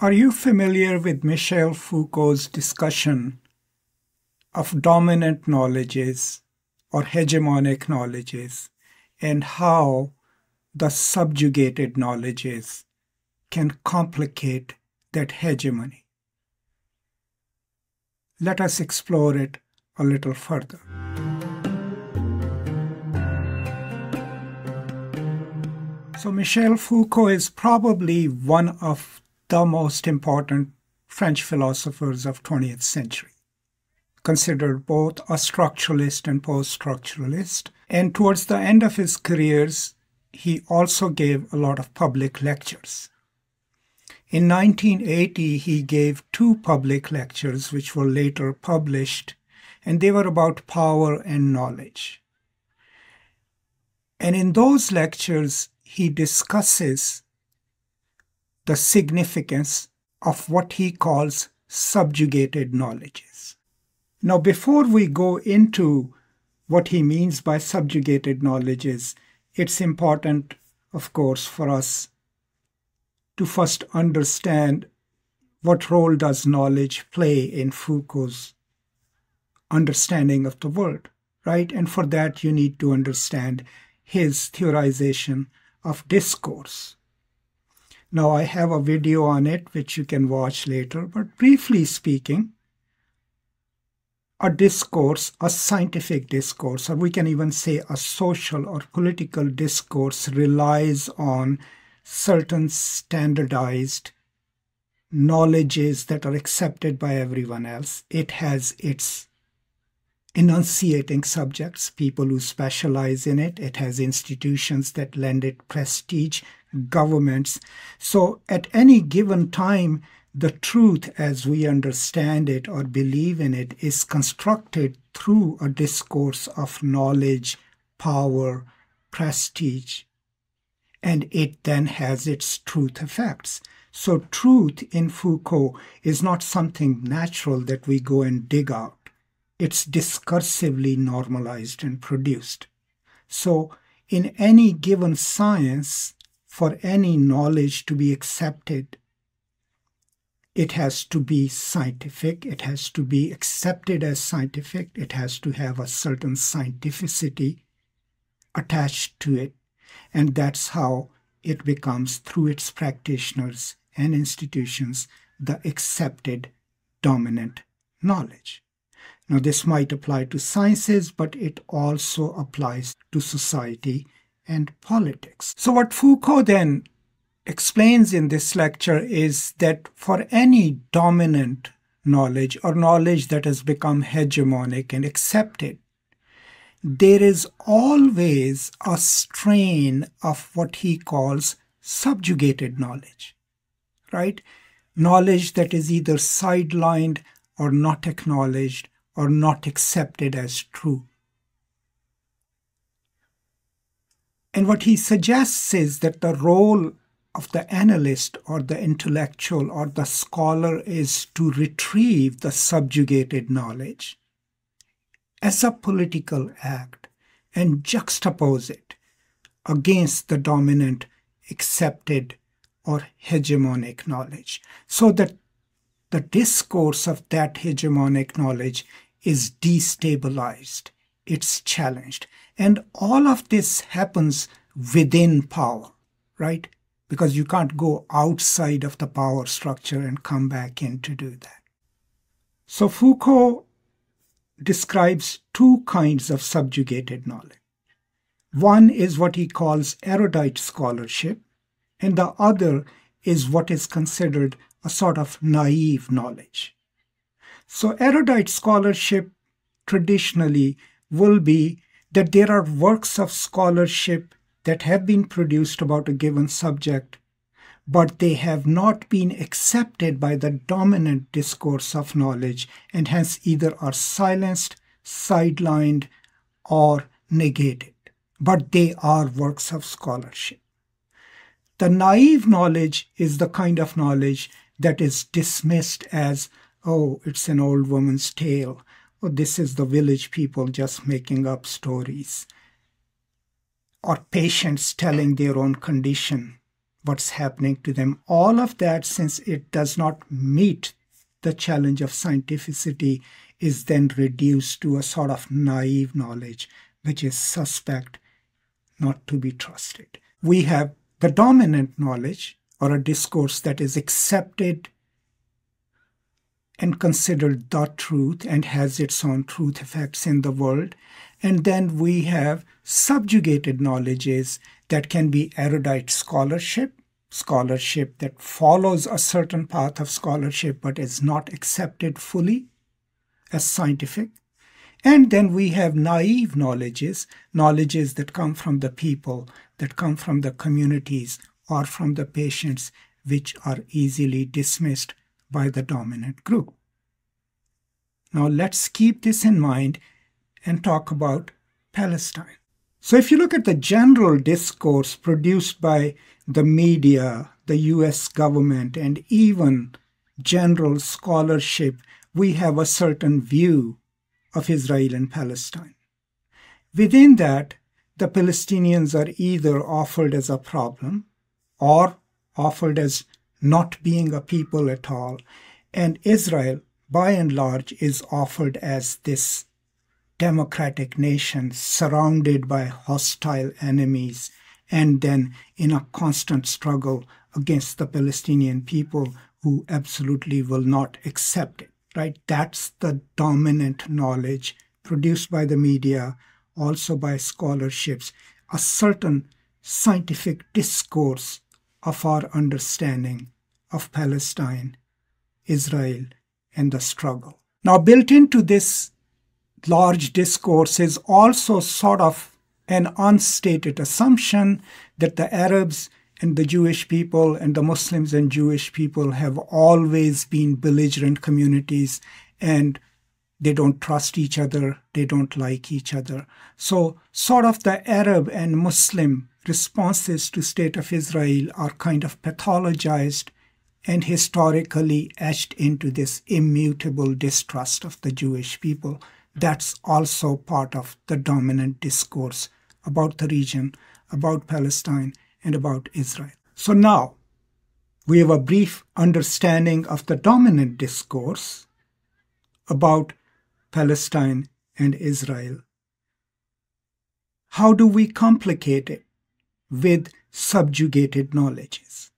Are you familiar with Michel Foucault's discussion of dominant knowledges or hegemonic knowledges and how the subjugated knowledges can complicate that hegemony? Let us explore it a little further. So Michel Foucault is probably one of the most important French philosophers of 20th century, considered both a structuralist and post-structuralist. And towards the end of his careers, he also gave a lot of public lectures. In 1980, he gave 2 public lectures, which were later published, and they were about power and knowledge. And in those lectures, he discusses the significance of what he calls subjugated knowledges. Now, before we go into what he means by subjugated knowledges, it's important, of course, for us to first understand what role does knowledge play in Foucault's understanding of the world, right? And for that, you need to understand his theorization of discourse. Now, I have a video on it, which you can watch later, but briefly speaking, a discourse, a scientific discourse, or we can even say a social or political discourse, relies on certain standardized knowledges that are accepted by everyone else. It has its enunciating subjects, people who specialize in it. It has institutions that lend it prestige, governments. So at any given time, the truth as we understand it or believe in it is constructed through a discourse of knowledge, power, prestige, and it then has its truth effects. So truth in Foucault is not something natural that we go and dig out. It's discursively normalized and produced. So in any given science, for any knowledge to be accepted, it has to be scientific, it has to be accepted as scientific, it has to have a certain scientificity attached to it, and that's how it becomes, through its practitioners and institutions, the accepted dominant knowledge. Now, this might apply to sciences, but it also applies to society and politics. So what Foucault then explains in this lecture is that for any dominant knowledge or knowledge that has become hegemonic and accepted, there is always a strain of what he calls subjugated knowledge, right? Knowledge that is either sidelined or not acknowledged or not accepted as true. And what he suggests is that the role of the analyst or the intellectual or the scholar is to retrieve the subjugated knowledge as a political act and juxtapose it against the dominant, accepted, or hegemonic knowledge, so that the discourse of that hegemonic knowledge is destabilized, it's challenged. And all of this happens within power, right? Because you can't go outside of the power structure and come back in to do that. So Foucault describes 2 kinds of subjugated knowledge. One is what he calls erudite scholarship, and the other is what is considered a sort of naive knowledge. So erudite scholarship traditionally will be that there are works of scholarship that have been produced about a given subject, but they have not been accepted by the dominant discourse of knowledge and hence either are silenced, sidelined, or negated. But they are works of scholarship. The naive knowledge is the kind of knowledge that is dismissed as, oh, it's an old woman's tale, or this is the village people just making up stories, or patients telling their own condition what's happening to them. All of that, since it does not meet the challenge of scientificity, is then reduced to a sort of naive knowledge, which is suspect, not to be trusted. We have the dominant knowledge, or a discourse that is accepted and considered the truth and has its own truth effects in the world. And then we have subjugated knowledges that can be erudite scholarship that follows a certain path of scholarship but is not accepted fully as scientific. And then we have naive knowledges that come from the people, that come from the communities or from the patients, which are easily dismissed by the dominant group. Now let's keep this in mind and talk about Palestine. So if you look at the general discourse produced by the media, the US government, and even general scholarship, we have a certain view of Israel and Palestine. Within that, the Palestinians are either offered as a problem or offered as not being a people at all, and Israel, by and large, is offered as this democratic nation surrounded by hostile enemies and then in a constant struggle against the Palestinian people who absolutely will not accept it, right? That's the dominant knowledge produced by the media, also by scholarships, a certain scientific discourse of our understanding of Palestine, Israel, and the struggle. Now, built into this large discourse is also sort of an unstated assumption that the Arabs and the Jewish people and the Muslims and Jewish people have always been belligerent communities and they don't trust each other, they don't like each other. So sort of the Arab and Muslim responses to State of Israel are kind of pathologized and historically etched into this immutable distrust of the Jewish people. That's also part of the dominant discourse about the region, about Palestine, and about Israel. So now we have a brief understanding of the dominant discourse about Palestine and Israel. How do we complicate it with subjugated knowledges?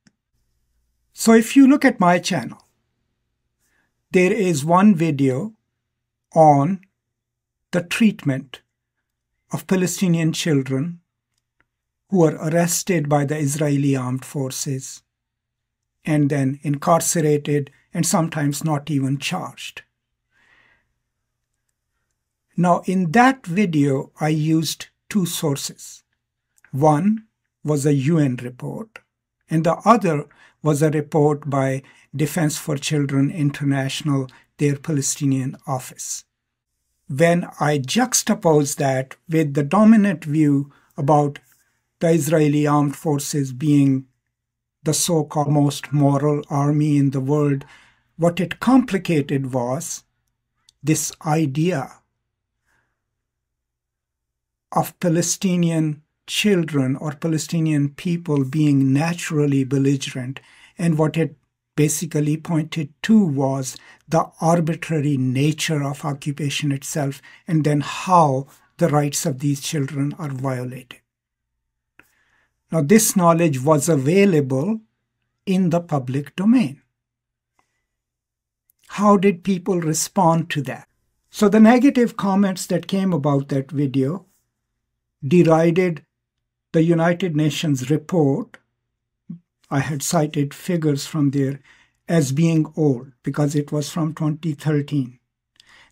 So if you look at my channel, there is one video on the treatment of Palestinian children who are arrested by the Israeli armed forces and then incarcerated and sometimes not even charged. Now, in that video, I used two sources. One was a UN report, and the other was a report by Defense for Children International, their Palestinian office. When I juxtapose that with the dominant view about the Israeli armed forces being the so-called most moral army in the world, what it complicated was this idea of Palestinian children or Palestinian people being naturally belligerent. And what it basically pointed to was the arbitrary nature of occupation itself and then how the rights of these children are violated. Now, this knowledge was available in the public domain. How did people respond to that? So the negative comments that came about that video derided the United Nations report. I had cited figures from there as being old because it was from 2013.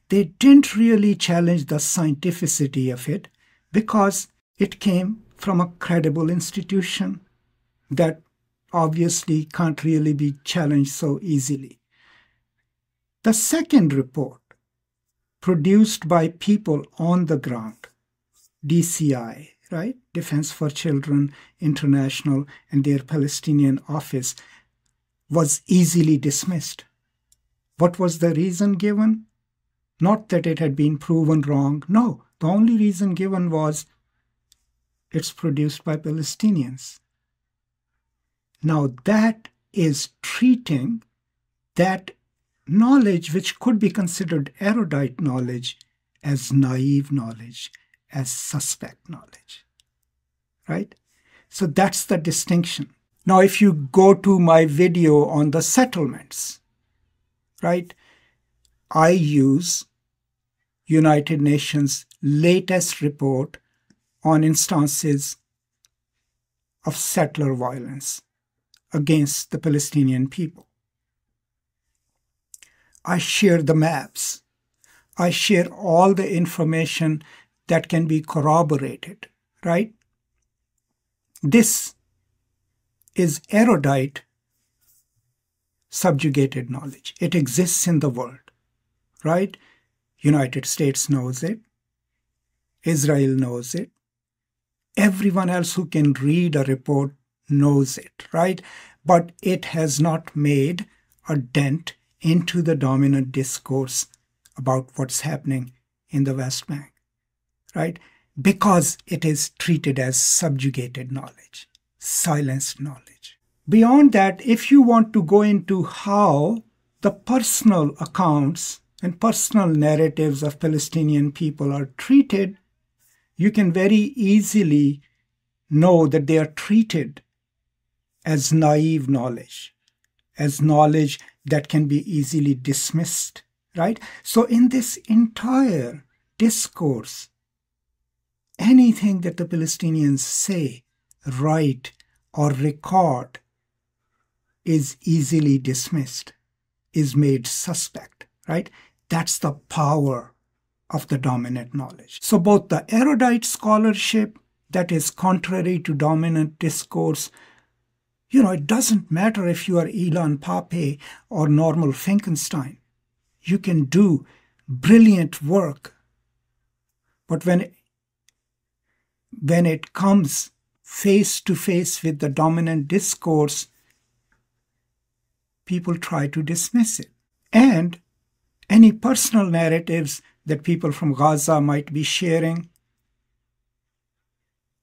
They didn't really challenge the scientificity of it because it came from a credible institution that obviously can't really be challenged so easily. The second report, produced by people on the ground, DCI, right? Defense for Children International and their Palestinian office, was easily dismissed. What was the reason given? Not that it had been proven wrong. No, the only reason given was it's produced by Palestinians. Now that is treating that knowledge, which could be considered erudite knowledge, as naive knowledge, as suspect knowledge, right? So that's the distinction. Now, if you go to my video on the settlements, right, I use United Nations' latest report on instances of settler violence against the Palestinian people. I share the maps. I share all the information that can be corroborated, right? This is erudite, subjugated knowledge. It exists in the world, right? United States knows it. Israel knows it. Everyone else who can read a report knows it, right? But it has not made a dent into the dominant discourse about what's happening in the West Bank, right? Because it is treated as subjugated knowledge, silenced knowledge. Beyond that, if you want to go into how the personal accounts and personal narratives of Palestinian people are treated, you can very easily know that they are treated as naive knowledge, as knowledge that can be easily dismissed, right? So in this entire discourse, anything that the Palestinians say, write, or record is easily dismissed, is made suspect, right? That's the power of the dominant knowledge. So both the erudite scholarship that is contrary to dominant discourse, it doesn't matter if you are Ilan Pape or Normal Finkelstein. You can do brilliant work. But when it comes face to face with the dominant discourse, people try to dismiss it. And any personal narratives that people from Gaza might be sharing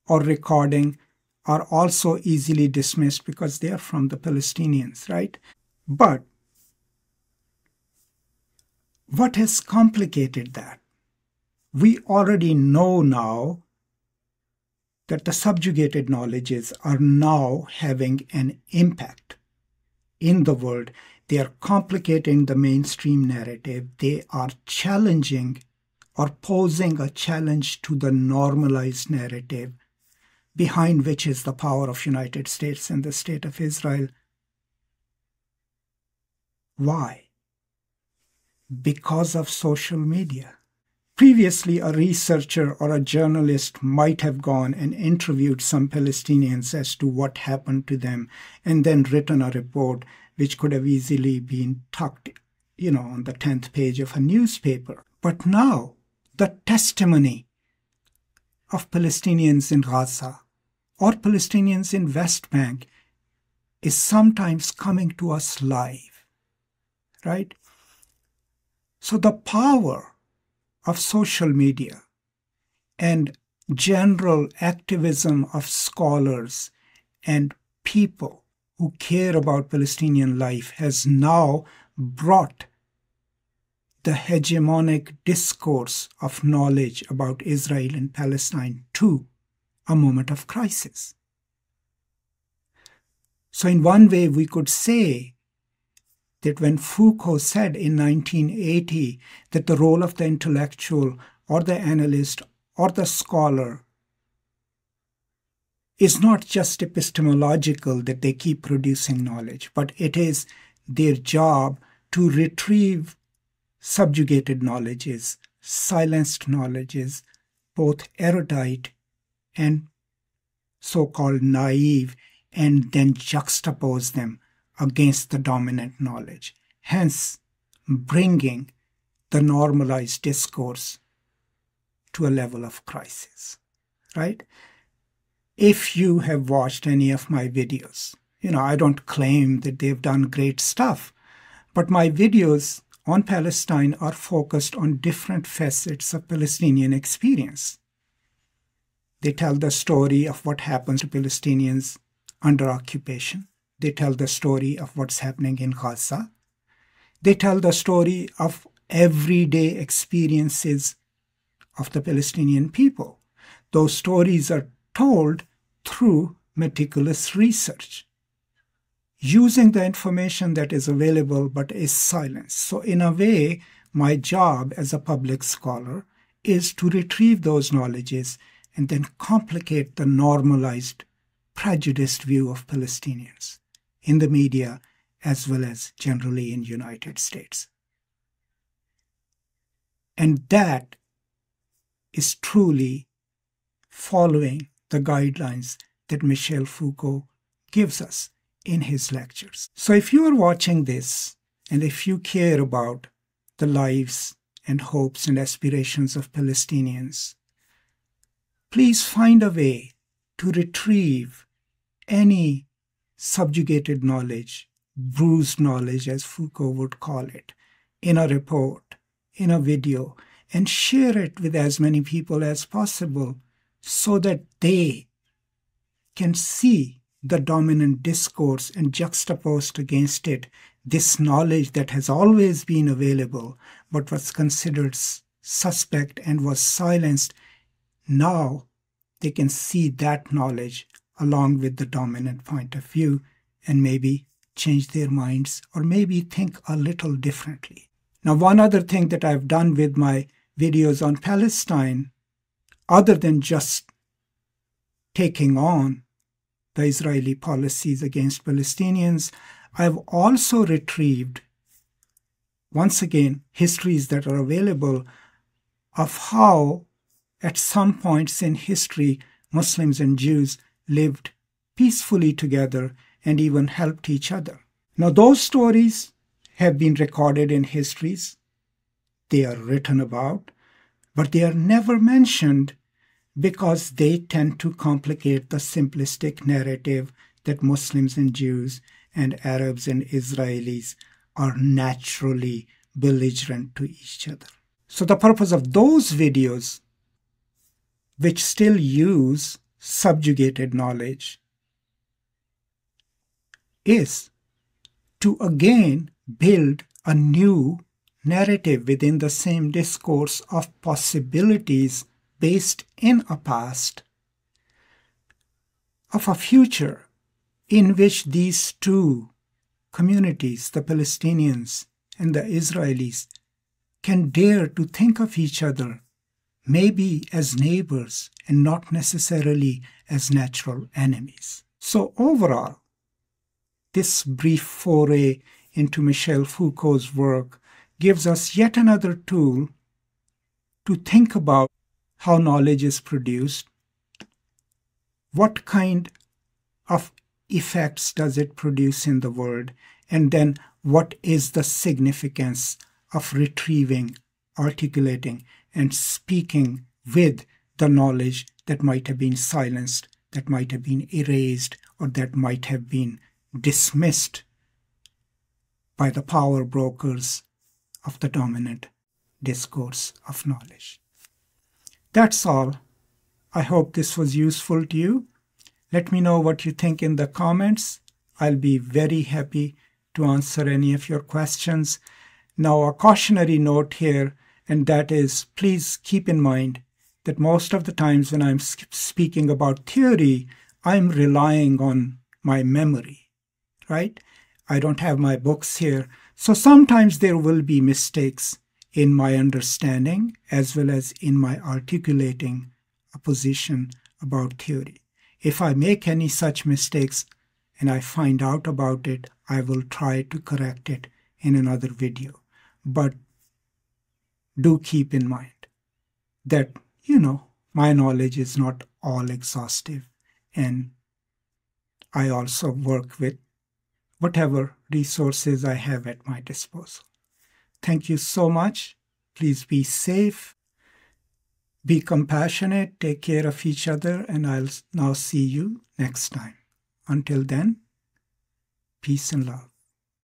or recording are also easily dismissed because they are from the Palestinians, right? But what has complicated that? We already know now that the subjugated knowledges are now having an impact in the world. They are complicating the mainstream narrative. They are challenging or posing a challenge to the normalized narrative, behind which is the power of United States and the State of Israel. Why? Because of social media. Previously, a researcher or a journalist might have gone and interviewed some Palestinians as to what happened to them and then written a report which could have easily been tucked, on the 10th page of a newspaper. But now, the testimony of Palestinians in Gaza or Palestinians in West Bank is sometimes coming to us live, right? So the power of social media and general activism of scholars and people who care about Palestinian life has now brought the hegemonic discourse of knowledge about Israel and Palestine to a moment of crisis. So in one way, we could say that when Foucault said in 1980 that the role of the intellectual or the analyst or the scholar is not just epistemological, that they keep producing knowledge, but it is their job to retrieve subjugated knowledges, silenced knowledges, both erudite and so-called naive, and then juxtapose them against the dominant knowledge, hence bringing the normalized discourse to a level of crisis, right? If you have watched any of my videos, I don't claim that they've done great stuff, but my videos on Palestine are focused on different facets of Palestinian experience. They tell the story of what happens to Palestinians under occupation. They tell the story of what's happening in Gaza. They tell the story of everyday experiences of the Palestinian people. Those stories are told through meticulous research, using the information that is available but is silenced. So in a way, my job as a public scholar is to retrieve those knowledges and then complicate the normalized, prejudiced view of Palestinians in the media as well as generally in the United States. And that is truly following the guidelines that Michel Foucault gives us in his lectures. So if you are watching this, and if you care about the lives and hopes and aspirations of Palestinians, please find a way to retrieve any subjugated knowledge, bruised knowledge as Foucault would call it, in a report, in a video, and share it with as many people as possible so that they can see the dominant discourse and juxtaposed against it this knowledge that has always been available but was considered suspect and was silenced. Now they can see that knowledge along with the dominant point of view and maybe change their minds or maybe think a little differently. Now, one other thing that I've done with my videos on Palestine, other than just taking on the Israeli policies against Palestinians, I've also retrieved, once again, histories that are available of how, at some points in history, Muslims and Jews lived peacefully together and even helped each other. Now, those stories have been recorded in histories. They are written about, but they are never mentioned because they tend to complicate the simplistic narrative that Muslims and Jews and Arabs and Israelis are naturally belligerent to each other. So the purpose of those videos, which still use subjugated knowledge, is to again build a new narrative within the same discourse of possibilities based in a past, of a future in which these two communities, the Palestinians and the Israelis, can dare to think of each other maybe as neighbors and not necessarily as natural enemies. So overall, this brief foray into Michel Foucault's work gives us yet another tool to think about how knowledge is produced, what kind of effects does it produce in the world, and then what is the significance of retrieving, articulating, and speaking with the knowledge that might have been silenced, that might have been erased, or that might have been dismissed by the power brokers of the dominant discourse of knowledge. That's all. I hope this was useful to you. Let me know what you think in the comments. I'll be very happy to answer any of your questions. Now, a cautionary note here, and that is, please keep in mind that most of the times when I'm speaking about theory, I'm relying on my memory, right? I don't have my books here. So sometimes there will be mistakes in my understanding as well as in my articulating a position about theory. If I make any such mistakes and I find out about it, I will try to correct it in another video. But do keep in mind that, my knowledge is not all exhaustive, and I also work with whatever resources I have at my disposal. Thank you so much. Please be safe, be compassionate, take care of each other, and I'll now see you next time. Until then, peace and love.